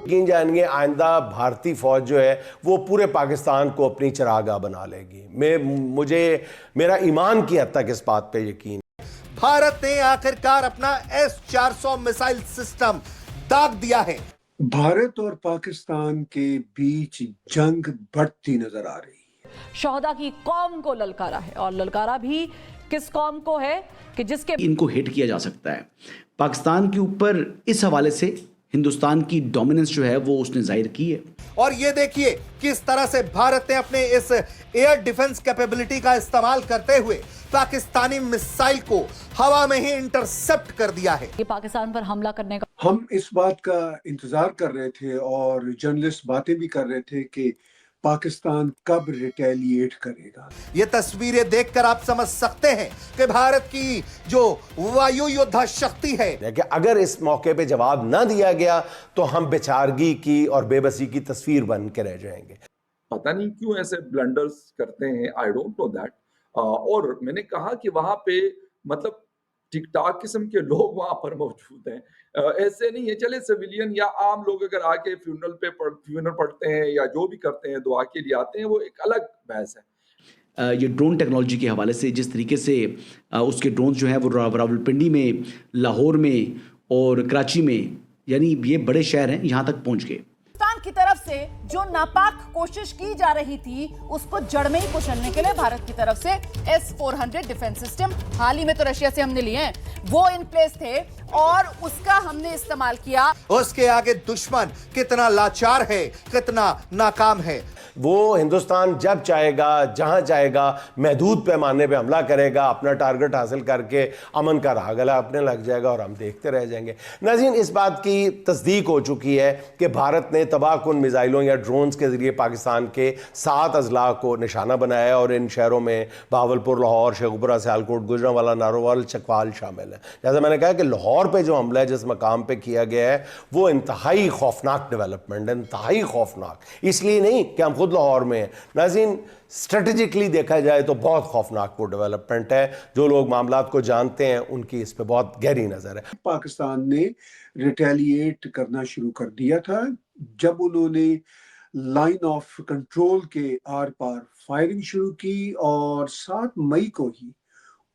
यकीन जानिए आइंदा भारतीय फौज जो है वो पूरे पाकिस्तान को अपनी चरागाह बना लेगी। मुझे मेरा ईमान की हद तक इस बात पे यकीन। भारत ने आखिरकार अपना S-400 मिसाइल सिस्टम दाग दिया है। भारत और पाकिस्तान के बीच जंग बढ़ती नजर आ रही है। शोहदा की कौम को ललकारा है, और ललकारा भी किस कौम को है कि जिसके इनको हिट किया जा सकता है। पाकिस्तान के ऊपर इस हवाले से हिंदुस्तान की डोमिनेंस जो है वो उसने जाहिर की है। और ये देखिए किस तरह से भारत ने अपने इस एयर डिफेंस कैपेबिलिटी का इस्तेमाल करते हुए पाकिस्तानी मिसाइल को हवा में ही इंटरसेप्ट कर दिया है। ये पाकिस्तान पर हमला करने का हम इस बात का इंतजार कर रहे थे और जर्नलिस्ट बातें भी कर रहे थे कि पाकिस्तान कब रिटेलिएट करेगा। ये तस्वीरें देखकर आप समझ सकते हैं कि भारत की जो वायु योद्धा शक्ति है कि अगर इस मौके पे जवाब ना दिया गया तो हम बेचारगी की और बेबसी की तस्वीर बन के रह जाएंगे। पता नहीं क्यों ऐसे ब्लंडर्स करते हैं, आई डोंट नो दैट। और मैंने कहा कि वहां पे मतलब ठीक ठाक किस्म के लोग वहां पर मौजूद हैं, ऐसे नहीं है। चले सिविलियन या आम लोग अगर आके फ्यूनरल पढ़ते हैं या जो भी करते हैं, दुआ के लिए आते हैं, वो एक अलग बहस है। ये ड्रोन टेक्नोलॉजी के हवाले से जिस तरीके से उसके ड्रोन जो हैं वो रावलपिंडी में, लाहौर में और कराची में, यानी ये बड़े शहर हैं, यहाँ तक पहुँच गए। पाकिस्तान की तरफ से जो नापाक कोशिश की जा रही थी उसको जड़ में ही कुचलने के लिए भारत की तरफ से S-400 डिफेंस सिस्टम हाल ही में तो रशिया से हमने लिए हैं, वो इन प्लेस थे और उसका हमने इस्तेमाल किया। उसके आगे दुश्मन कितना लाचार है, कितना नाकाम है। वो हिंदुस्तान जब चाहेगा, जहां चाहेगा, महदूद पैमाने पे हमला करेगा, अपना टारगेट हासिल करके अमन का राह गला अपने लग जाएगा और हम देखते रह जाएंगे। नाज़रीन, इस बात की तस्दीक हो चुकी है कि भारत ने तबाहकुन मिसाइलों या ड्रोन्स के जरिए पाकिस्तान के 7 अजला को निशाना बनाया और इन शहरों में बहावलपुर, लाहौर, शेखुपुरा, सियालकोट, गुजरांवाला, नारोवाल, चकवाल शामिल है। जैसा मैंने कहा कि लाहौर पे जो हमला है जिस मकाम पे किया गया है वो इंतहाई खौफनाक डेवलपमेंट है, इंतहाई खौफनाक। इसलिए नहीं कि हम खुद लाहौर में है, नाज़रीन स्ट्रेटेजिकली देखा जाए तो बहुत खौफनाक वो डेवलपमेंट है। जो लोग मामलात को जानते हैं उनकी इस पे बहुत गहरी नजर है। पाकिस्तान ने रिटेलिएट करना शुरू कर दिया था जब उन्होंने लाइन ऑफ कंट्रोल के आर पार फायरिंग शुरू की और 7 मई को ही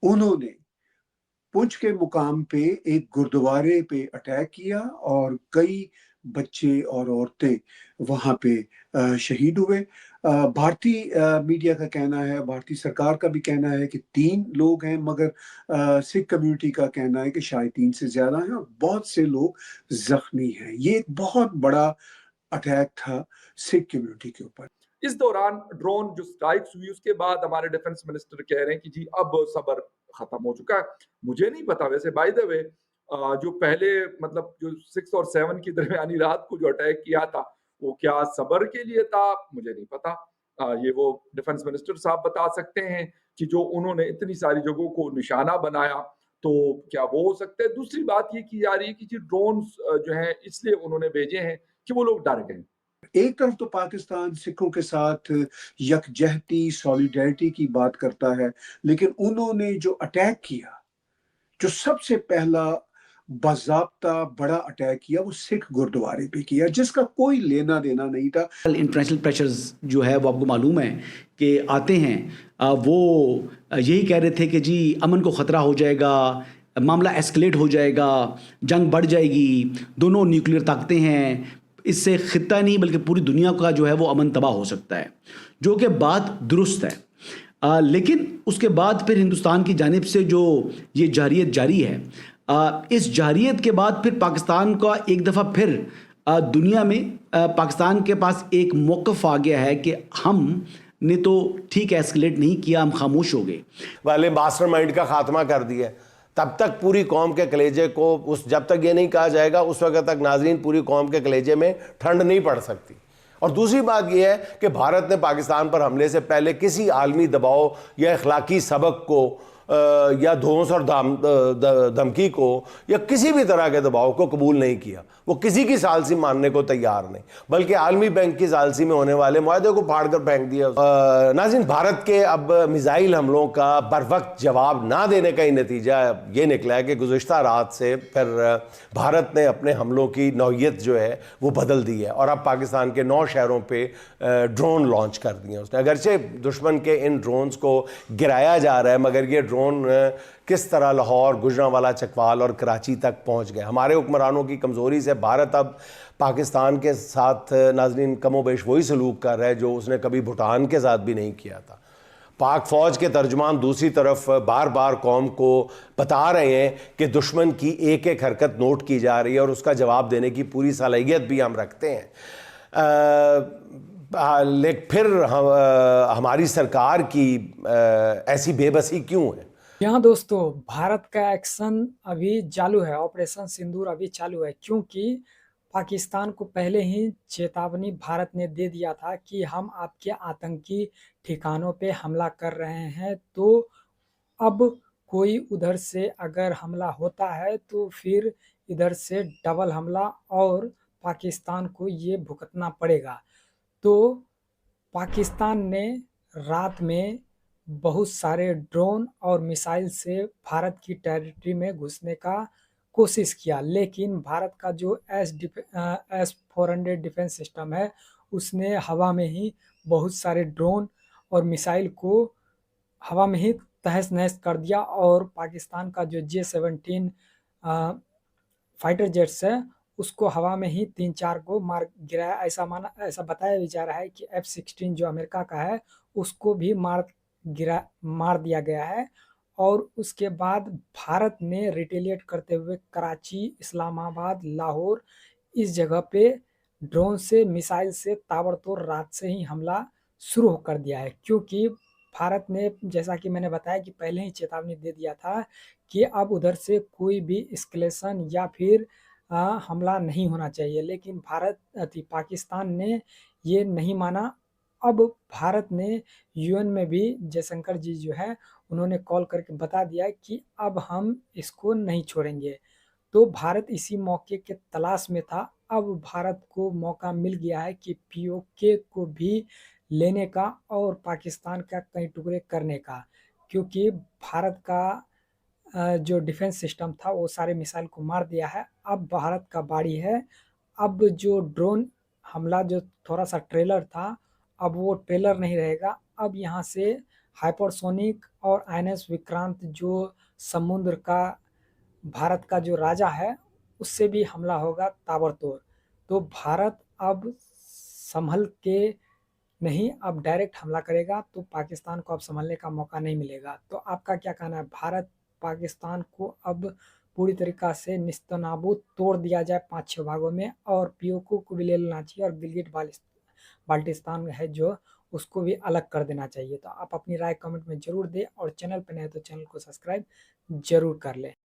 उन्होंने पुंछ के मुकाम पे एक गुरुद्वारे पे अटैक किया और कई बच्चे और औरतें वहां पे शहीद हुए। भारतीय मीडिया का कहना है, भारतीय सरकार का भी कहना है कि 3 लोग हैं, मगर सिख कम्युनिटी का कहना है कि शायद 3 से ज्यादा हैं और बहुत से लोग जख्मी हैं। ये एक बहुत बड़ा अटैक था सिख कम्युनिटी के ऊपर। इस दौरान ड्रोन जो स्ट्राइक्स हुई उसके बाद हमारे डिफेंस मिनिस्टर कह रहे हैं कि जी अब सबर खत्म हो चुका है। मुझे नहीं पता, वैसे बाय द वे जो पहले मतलब जो 6 और 7 की दरमियानी रात को जो अटैक किया था वो क्या सबर के लिए था, मुझे नहीं पता। ये वो डिफेंस मिनिस्टर साहब बता सकते हैं कि जो उन्होंने इतनी सारी जगहों को निशाना बनाया तो क्या वो हो सकता है। दूसरी बात ये की जा रही है कि जी ड्रोन्स जो है इसलिए उन्होंने भेजे हैं कि वो लोग डर गए। एक तरफ तो पाकिस्तान सिखों के साथ यकजहती, सॉलिडेरिटी की बात करता है, लेकिन उन्होंने जो अटैक किया, जो सबसे पहला बाज़ाब्ता बड़ा अटैक किया, वो सिख गुरुद्वारे पे किया जिसका कोई लेना देना नहीं था। इंटरनेशनल प्रेशर्स जो है वो आपको मालूम है कि आते हैं, वो यही कह रहे थे कि जी अमन को ख़तरा हो जाएगा, मामला एस्केलेट हो जाएगा, जंग बढ़ जाएगी, दोनों न्यूक्लियर ताकतें हैं, इससे खित्ता नहीं बल्कि पूरी दुनिया का जो है वो अमन तबाह हो सकता है, जो कि बात दुरुस्त है। लेकिन उसके बाद फिर हिंदुस्तान की जानिब से जो ये जारियत जारी है, इस जारियत के बाद फिर पाकिस्तान का एक दफ़ा फिर दुनिया में पाकिस्तान के पास एक मौक़िफ़ आ गया है कि हम ने तो ठीक एस्केलेट नहीं किया, हम खामोश हो गए वाले मास्टरमाइंड का खात्मा कर दिया। तब तक पूरी कौम के कलेजे को जब तक ये नहीं कहा जाएगा उस वक्त तक नाज़रीन पूरी कौम के कलेजे में ठंड नहीं पड़ सकती। और दूसरी बात यह है कि भारत ने पाकिस्तान पर हमले से पहले किसी आलमी दबाव या अखलाकी सबक को या धोस और धमकी को या किसी भी तरह के दबाव को कबूल नहीं किया। वो किसी की सालसी मानने को तैयार नहीं, बल्कि आलमी बैंक की सालसी में होने वाले मुआहदे को फाड़ कर फेंक दिया। नाज़रीन, भारत के अब मिसाइल हमलों का बर वक्त जवाब ना देने का ही नतीजा ये निकला है कि गुज़िश्ता रात से फिर भारत ने अपने हमलों की नौयत जो है वो बदल दी है और अब पाकिस्तान के 9 शहरों पे ड्रोन लॉन्च कर दिए उसने। अगरचे दुश्मन के इन ड्रोन्स को गिराया जा रहा है, मगर ये ड्रोन किस तरह लाहौर, गुजरांवाला, चकवाल और कराची तक पहुंच गए। हमारे हुक्मरानों की कमज़ोरी से भारत अब पाकिस्तान के साथ नाज़रीन कमोबेश वही सलूक कर रहा है जो उसने कभी भूटान के साथ भी नहीं किया था। पाक फ़ौज के तर्जमान दूसरी तरफ बार बार कौम को बता रहे हैं कि दुश्मन की एक एक हरकत नोट की जा रही है और उसका जवाब देने की पूरी सलाहियत भी हम रखते हैं। लेकिन फिर हमारी सरकार की ऐसी बेबसी क्यों है? यहाँ दोस्तों, भारत का एक्शन अभी चालू है, ऑपरेशन सिंदूर अभी चालू है, क्योंकि पाकिस्तान को पहले ही चेतावनी भारत ने दे दिया था कि हम आपके आतंकी ठिकानों पे हमला कर रहे हैं। तो अब कोई उधर से अगर हमला होता है तो फिर इधर से डबल हमला और पाकिस्तान को ये भुगतना पड़ेगा। तो पाकिस्तान ने रात में बहुत सारे ड्रोन और मिसाइल से भारत की टेरिटरी में घुसने का कोशिश किया, लेकिन भारत का जो S-400 डिफेंस सिस्टम है उसने हवा में ही बहुत सारे ड्रोन और मिसाइल को हवा में ही तहस नहस कर दिया और पाकिस्तान का जो J-17 फाइटर जेट्स है उसको हवा में ही 3-4 को मार गिराया। ऐसा बताया जा रहा है कि F-16 जो अमेरिका का है उसको भी मार दिया गया है। और उसके बाद भारत ने रिटेलिएट करते हुए कराची, इस्लामाबाद, लाहौर इस जगह पे ड्रोन से, मिसाइल से ताबड़तोड़ रात से ही हमला शुरू कर दिया है, क्योंकि भारत ने, जैसा कि मैंने बताया कि पहले ही चेतावनी दे दिया था कि अब उधर से कोई भी एस्केलेशन या फिर हमला नहीं होना चाहिए, लेकिन पाकिस्तान ने ये नहीं माना। अब भारत ने यूएन में भी जयशंकर जी जो है उन्होंने कॉल करके बता दिया कि अब हम इसको नहीं छोड़ेंगे। तो भारत इसी मौके के तलाश में था। अब भारत को मौका मिल गया है कि पीओके को भी लेने का और पाकिस्तान का कई टुकड़े करने का, क्योंकि भारत का जो डिफेंस सिस्टम था वो सारे मिसाइल को मार दिया है। अब भारत का बारी है। अब जो ड्रोन हमला जो थोड़ा सा ट्रेलर था, अब वो ट्रेलर नहीं रहेगा। अब यहाँ से हाइपरसोनिक और INS विक्रांत जो समुद्र का भारत का जो राजा है उससे भी हमला होगा ताबड़तोड़। तो भारत अब संभल के नहीं, अब डायरेक्ट हमला करेगा, तो पाकिस्तान को अब संभलने का मौका नहीं मिलेगा। तो आपका क्या कहना है? भारत पाकिस्तान को अब पूरी तरीक़ा से निस्तनाबूद तोड़ दिया जाए 5-6 भागों में और पीओके को भी ले लेना चाहिए और गिलगिट बाल्टिस्तान है जो उसको भी अलग कर देना चाहिए। तो आप अपनी राय कमेंट में ज़रूर दें और चैनल पर नए तो चैनल को सब्सक्राइब ज़रूर कर लें।